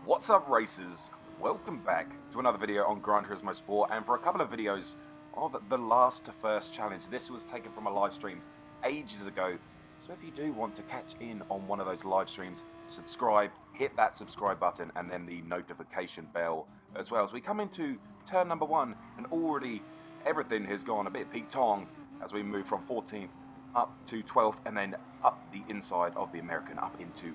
What's up, racers? Welcome back to another video on Gran Turismo Sport, and for a couple of videos of the last to first challenge. This was taken from a live stream ages ago, so if you do want to catch in on one of those live streams, subscribe, hit that subscribe button and then the notification bell as well. As we come into turn number 1, and already everything has gone a bit peak-tong as we move from 14th up to 12th and then up the inside of the American up into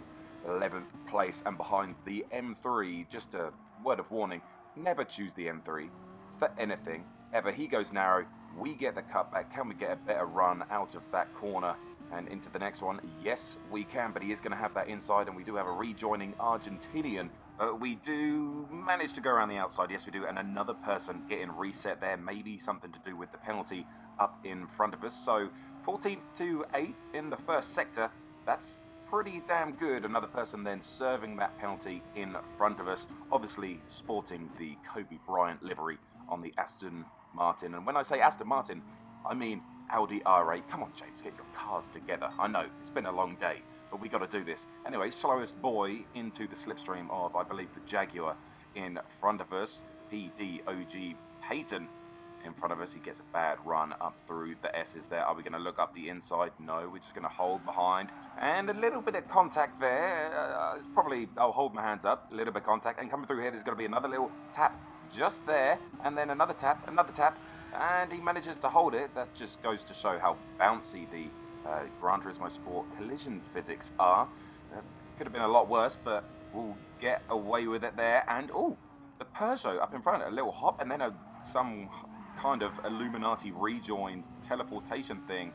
11th place and behind the M3. Just a word of warning, never choose the M3 for anything ever. He goes narrow, we get the cutback. Can we get a better run out of that corner and into the next one? Yes, we can, but he is going to have that inside, and we do have a rejoining Argentinian. We do manage to go around the outside, yes we do, and another person getting reset there, maybe something to do with the penalty up in front of us. So 14th to 8th in the first sector, that's pretty damn good. Another person then serving that penalty in front of us, obviously sporting the Kobe Bryant livery on the Aston Martin. And when I say Aston Martin, I mean Audi R8. Come on, James, get your cars together. I know, it's been a long day, but we got to do this. Anyway, slowest boy into the slipstream of, I believe, the Jaguar in front of us. PDOG Peyton in front of us. He gets a bad run up through the S's there. Are we going to look up the inside? No, we're just going to hold behind. And a little bit of contact there. Probably, I'll hold my hands up. A little bit of contact. And coming through here, there's going to be another little tap just there. And then another tap, and he manages to hold it. That just goes to show how bouncy the Gran Turismo Sport collision physics are. Could have been a lot worse, but we'll get away with it there. And, oh, the Peugeot up in front, a little hop, and then some kind of Illuminati rejoin teleportation thing.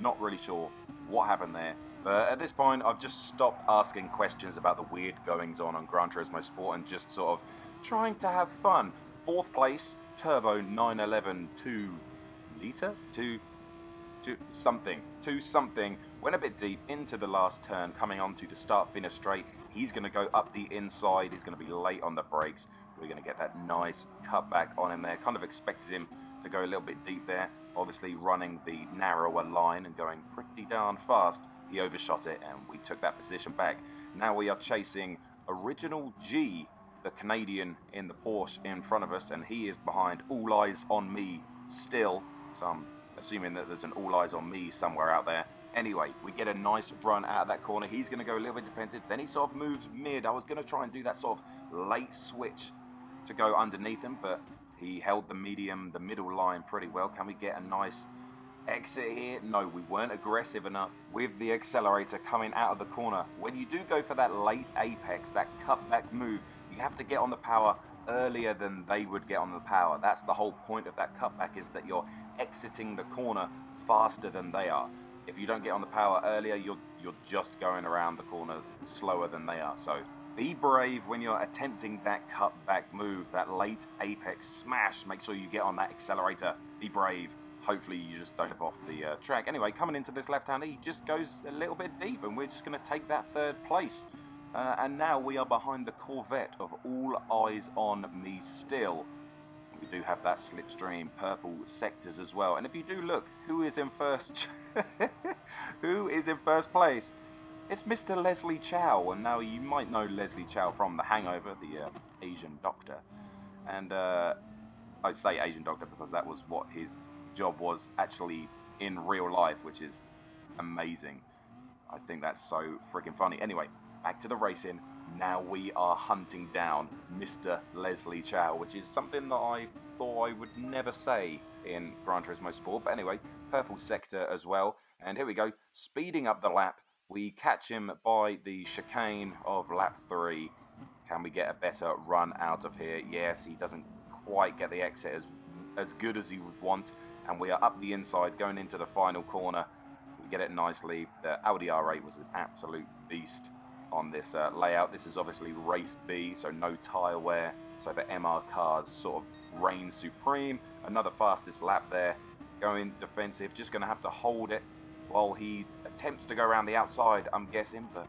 Not really sure what happened there. But at this point, I've just stopped asking questions about the weird goings on Gran Turismo Sport and just sort of trying to have fun. 4th place, Turbo 911 2 litre? To something. Went a bit deep into the last turn, coming onto the start-finish straight. He's going to go up the inside. He's going to be late on the brakes. We're going to get that nice cutback on him there. Kind of expected him to go a little bit deep there. Obviously running the narrower line and going pretty darn fast. He overshot it and we took that position back. Now we are chasing Original G, the Canadian in the Porsche in front of us, and he is behind All Eyes on Me still. So I'm assuming that there's an All Eyes on Me somewhere out there. Anyway, we get a nice run out of that corner. He's going to go a little bit defensive. Then he sort of moves mid. I was going to try and do that sort of late switch to go underneath him, but he held the middle line pretty well. Can we get a nice exit here? No, we weren't aggressive enough with the accelerator coming out of the corner. When you do go for that late apex, that cutback move, you have to get on the power earlier than they would get on the power. That's the whole point of that cutback, is that you're exiting the corner faster than they are. If you don't get on the power earlier, you're just going around the corner slower than they are. So be brave when you're attempting that cutback move, that late apex smash. Make sure you get on that accelerator. Be brave. Hopefully you just don't have off the track. Anyway, coming into this left-hander, he just goes a little bit deep, and we're just going to take that 3rd place. And now we are behind the Corvette of All Eyes on Me still. We do have that slipstream purple sectors as well. And if you do look, who is in first? Who is in first place? It's Mr. Leslie Chow, and now you might know Leslie Chow from The Hangover, the Asian doctor. And I say Asian doctor because that was what his job was actually in real life, which is amazing. I think that's so freaking funny. Anyway, back to the racing. Now we are hunting down Mr. Leslie Chow, which is something that I thought I would never say in Gran Turismo Sport. But anyway, purple sector as well. And here we go, speeding up the lap. We catch him by the chicane of lap 3. Can we get a better run out of here? Yes, he doesn't quite get the exit as good as he would want. And we are up the inside going into the final corner. We get it nicely. The Audi R8 was an absolute beast on this layout. This is obviously race B, so no tyre wear. So the MR cars sort of reign supreme. Another fastest lap there. Going defensive, just going to have to hold it while he attempts to go around the outside, I'm guessing, but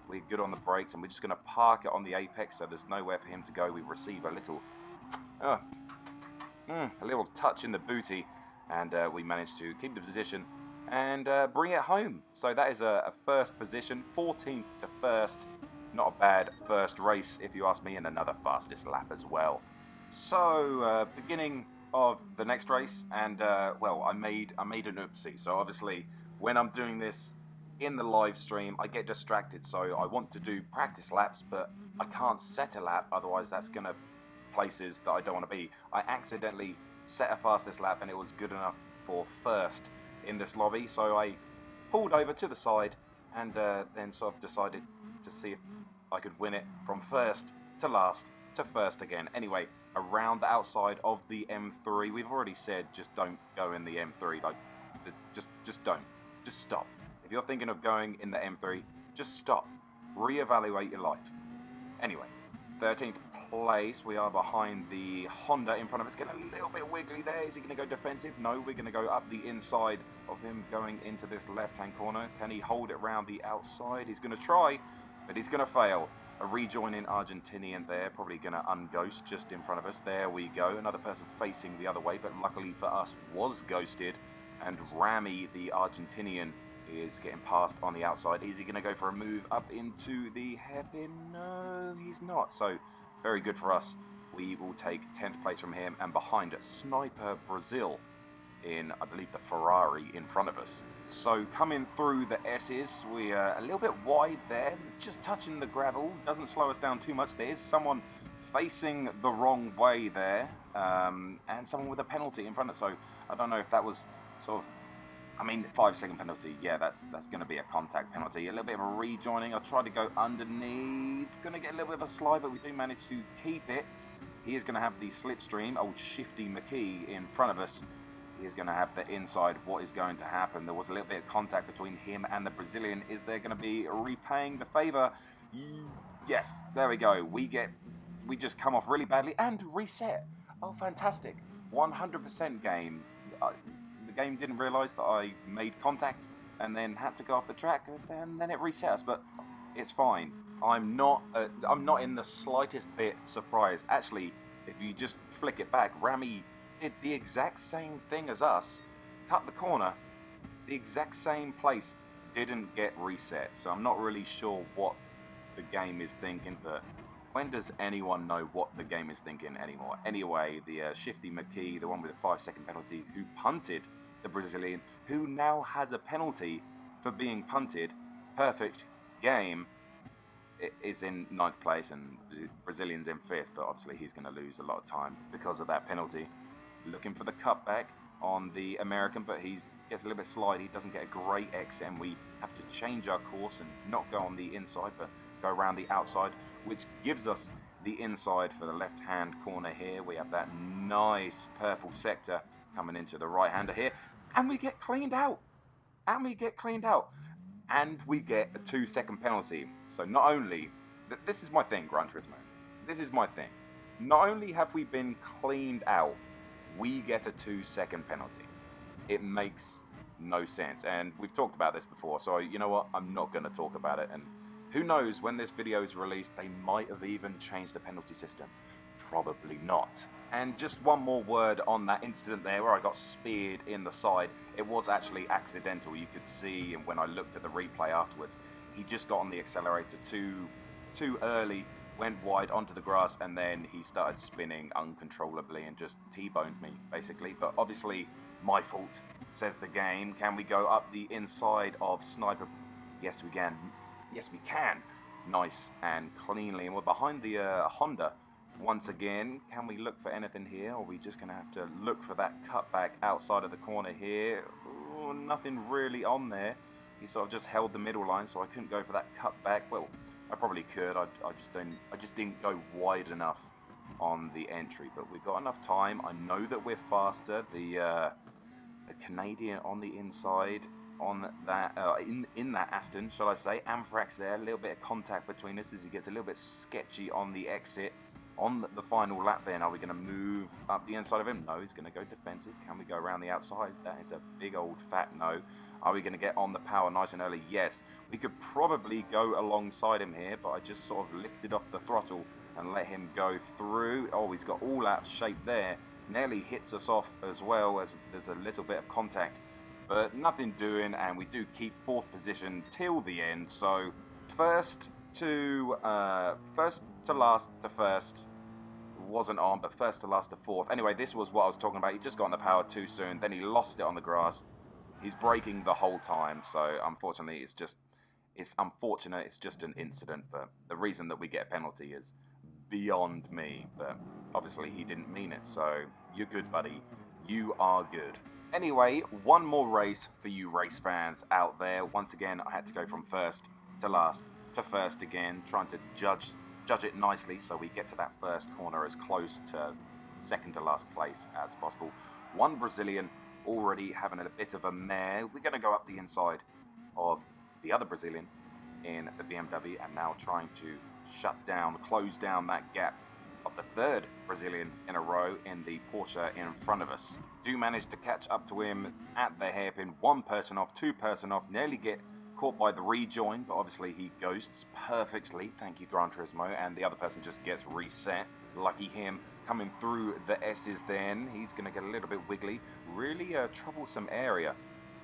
we're good on the brakes, and we're just going to park it on the apex, so there's nowhere for him to go. We receive a little touch in the booty, and we manage to keep the position and bring it home. So that is a first position, 14th to 1st. Not a bad first race, if you ask me, and another fastest lap as well. So, beginning of the next race, and well, I made an oopsie. So obviously, when I'm doing this in the live stream, I get distracted. So I want to do practice laps, but I can't set a lap, otherwise that's gonna places that I don't want to be. I accidentally set a fastest lap, and it was good enough for first in this lobby. So I pulled over to the side, and then sort of decided to see if I could win it from first to last to first again. Anyway, around the outside of the M3, we've already said just don't go in the M3. Like, just don't. Just stop. If you're thinking of going in the M3, just stop. Reevaluate your life. Anyway, 13th place. We are behind the Honda in front of us. Getting a little bit wiggly there. Is he going to go defensive? No, we're going to go up the inside of him, going into this left-hand corner. Can he hold it around the outside? He's going to try, but he's going to fail. A rejoining Argentinian there, probably going to unghost just in front of us. There we go. Another person facing the other way, but luckily for us was ghosted. And Rami, the Argentinian, is getting past on the outside. Is he going to go for a move up into the hairpin? No, he's not. So, very good for us. We will take 10th place from him, and behind it, Sniper Brazil in, I believe, the Ferrari in front of us. So coming through the S's, we are a little bit wide there, just touching the gravel. Doesn't slow us down too much. There is someone facing the wrong way there, and someone with a penalty in front of us. So I don't know if that was sort of, I mean, 5-second penalty. Yeah, that's going to be a contact penalty. A little bit of a rejoining. I tried to go underneath. Going to get a little bit of a slide, but we do manage to keep it. He is going to have the slipstream, old Shifty McKee, in front of us. He is going to have the inside. What is going to happen? There was a little bit of contact between him and the Brazilian. Is there going to be repaying the favour? Yes, there we go. We just come off really badly and reset. Oh, fantastic. 100% game. The game didn't realise that I made contact and then had to go off the track, and then it reset us, but it's fine. I'm not in the slightest bit surprised. Actually, if you just flick it back, Rami did the exact same thing as us, cut the corner, the exact same place, didn't get reset. So I'm not really sure what the game is thinking, but when does anyone know what the game is thinking anymore? Anyway, the Shifty McKee, the one with the 5-second penalty, who punted the Brazilian, who now has a penalty for being punted, perfect game, is in 9th place, and Brazilian's in 5th, but obviously he's going to lose a lot of time because of that penalty. Looking for the cutback on the American, but he gets a little bit slidey, doesn't get a great exit, and we have to change our course and not go on the inside, but go around the outside, which gives us the inside for the left-hand corner here. We have that nice purple sector coming into the right-hander here, and we get cleaned out. And we get a 2-second penalty. So not only, this is my thing, Gran Turismo. This is my thing. Not only have we been cleaned out, we get a 2-second penalty. It makes no sense. And we've talked about this before, so you know what? I'm not going to talk about it. And who knows, when this video is released, they might have even changed the penalty system. Probably not. And just one more word on that incident there where I got speared in the side. It was actually accidental. You could see, and when I looked at the replay afterwards, he just got on the accelerator too early, went wide onto the grass, and then he started spinning uncontrollably and just T-boned me, basically. But obviously, my fault, says the game. Can we go up the inside of Sniper? Yes, we can. Yes, we can. Nice and cleanly. And we're behind the Honda once again. Can we look for anything here? Or are we just going to have to look for that cutback outside of the corner here? Ooh, nothing really on there. He sort of just held the middle line, so I couldn't go for that cutback. Well, I probably could. I just didn't go wide enough on the entry. But we've got enough time. I know that we're faster. The Canadian on the inside, on that in that Aston, shall I say. Anthrax there, a little bit of contact between us as he gets a little bit sketchy on the exit. On the final lap then, are we going to move up the inside of him? No, he's going to go defensive. Can we go around the outside? That is a big old fat no. Are we going to get on the power nice and early? Yes. We could probably go alongside him here, but I just sort of lifted off the throttle and let him go through. Oh, he's got all out shape there. Nearly hits us off as well, as there's a little bit of contact. But nothing doing, and we do keep 4th position till the end. So first to first to last to first. Wasn't on, but first to last to fourth. Anyway, this was what I was talking about. He just got on the power too soon. Then he lost it on the grass. He's braking the whole time. So unfortunately, it's unfortunate. It's just an incident. But the reason that we get a penalty is beyond me. But obviously, he didn't mean it. So you're good, buddy. You are good. Anyway, one more race for you race fans out there. Once again, I had to go from first to last to first again, trying to judge it nicely so we get to that first corner as close to second to last place as possible. One Brazilian already having a bit of a mare. We're going to go up the inside of the other Brazilian in the BMW and now trying to close down that gap of the third Brazilian in a row in the Porsche in front of us. Do manage to catch up to him at the hairpin. 1 person off, 2 person off, nearly get caught by the rejoin, but obviously he ghosts perfectly. Thank you, Gran Turismo. And the other person just gets reset. Lucky him. Coming through the S's then. He's going to get a little bit wiggly. Really a troublesome area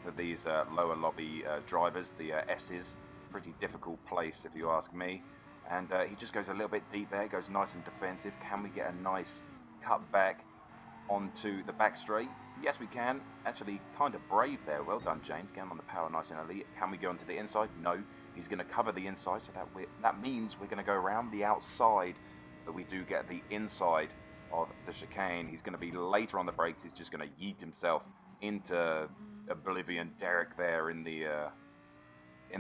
for these lower lobby drivers. The S's. Pretty difficult place if you ask me. And he just goes a little bit deep there. Goes nice and defensive. Can we get a nice cut back onto the back straight? Yes, we can. Actually, kind of brave there. Well done, James. Getting on the power nice and early. Can we go onto the inside? No. He's going to cover the inside, so that means we're going to go around the outside, but we do get the inside of the chicane. He's going to be later on the brakes. He's just going to yeet himself into oblivion. Derek there in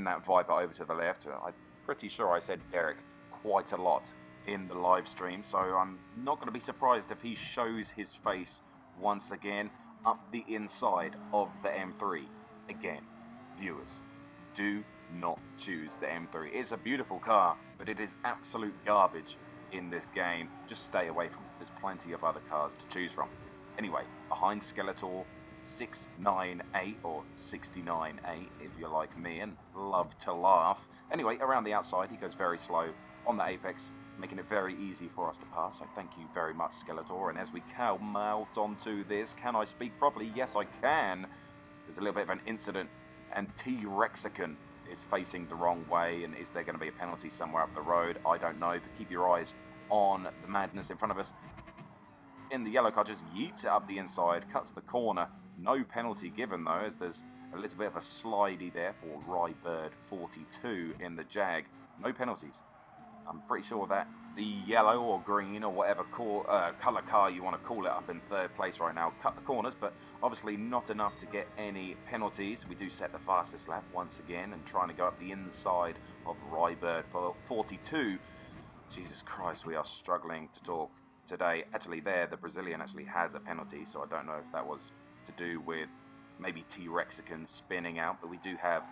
that Viper over to the left. I'm pretty sure I said Derek quite a lot in the live stream, so I'm not going to be surprised if he shows his face once again up the inside of the M3. Again, viewers, do not choose the M3. It's a beautiful car, but it is absolute garbage in this game. Just stay away from it. There's plenty of other cars to choose from. Anyway, behind Skeletor 698 or 69.8 if you're like me and love to laugh. Anyway, around the outside he goes very slow on the apex, making it very easy for us to pass. So thank you very much, Skeletor. And as we come out onto this, can I speak properly? Yes, I can. There's a little bit of an incident, and T-Rexican is facing the wrong way. And is there going to be a penalty somewhere up the road? I don't know, but keep your eyes on the madness in front of us. In the yellow car, just yeets it up the inside, cuts the corner. No penalty given, though, as there's a little bit of a slidey there for Rybird 42 in the Jag. No penalties. I'm pretty sure that the yellow or green or whatever colour car you want to call it up in third place right now cut the corners, but obviously not enough to get any penalties. We do set the fastest lap once again and trying to go up the inside of Rybird for 42. Jesus Christ, we are struggling to talk today. Actually there, the Brazilian actually has a penalty, so I don't know if that was to do with maybe T-Rexican spinning out, but we do have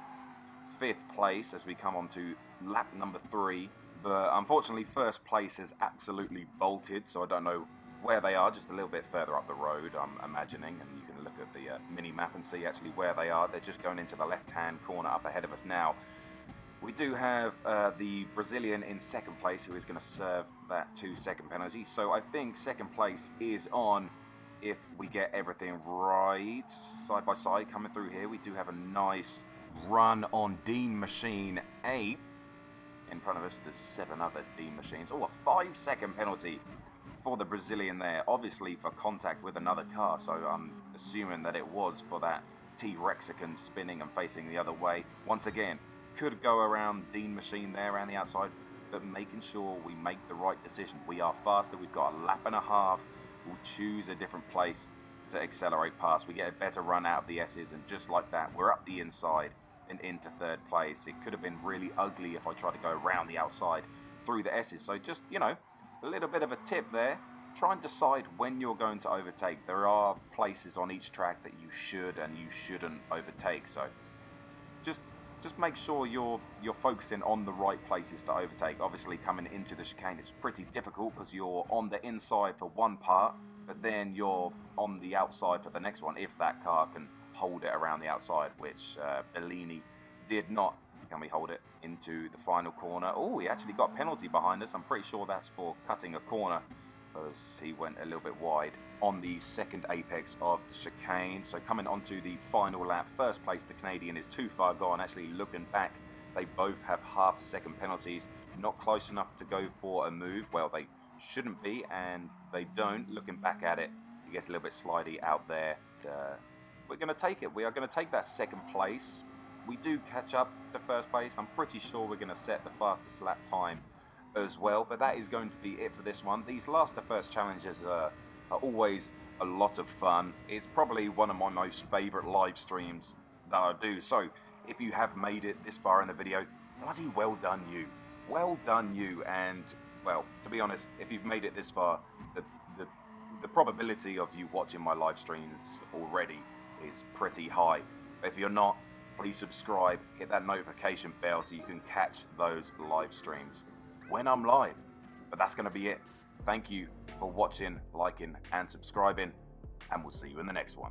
5th place as we come on to lap number 3. But unfortunately, first place is absolutely bolted, so I don't know where they are, just a little bit further up the road, I'm imagining, and you can look at the mini-map and see actually where they are. They're just going into the left-hand corner up ahead of us now. We do have the Brazilian in 2nd place, who is going to serve that 2-second penalty, so I think 2nd place is on if we get everything right. Side by side, coming through here, we do have a nice run on Dean Machine 8. In front of us, there's 7 other Dean Machines. Oh, a 5-second penalty for the Brazilian there, obviously for contact with another car, so I'm assuming that it was for that T-Rexican spinning and facing the other way. Once again, could go around Dean Machine there around the outside, but making sure we make the right decision. We are faster, we've got a lap and a half, we'll choose a different place to accelerate past. We get a better run out of the S's, and just like that, we're up the inside and into 3rd place. It could have been really ugly if I tried to go around the outside through the S's. So just, you know, a little bit of a tip there. Try and decide when you're going to overtake. There are places on each track that you should and you shouldn't overtake. So just make sure you're focusing on the right places to overtake. Obviously, coming into the chicane, it's pretty difficult because you're on the inside for one part, but then you're on the outside for the next one if that car can hold it around the outside, which Bellini did not. Can we hold it into the final corner? Oh, he actually got a penalty behind us. I'm pretty sure that's for cutting a corner because he went a little bit wide on the 2nd apex of the chicane. So coming onto the final lap, 1st place, the Canadian is too far gone. Actually, looking back, they both have half-second penalties. not close enough to go for a move. Well, they shouldn't be, and they don't. Looking back at it, it gets a little bit slidey out there. We're going to take it. We are going to take that second place. We do catch up to first place. I'm pretty sure we're going to set the fastest lap time as well, but that is going to be it for this one. These last to first challenges are always a lot of fun. It's probably one of my most favourite live streams that I do. So if you have made it this far in the video, bloody well done you. Well done you. And well, to be honest, if you've made it this far, the probability of you watching my live streams already is pretty high. If you're not, please subscribe, hit that notification bell so you can catch those live streams when I'm live. But that's going to be it. Thank you for watching, liking and subscribing, and we'll see you in the next one.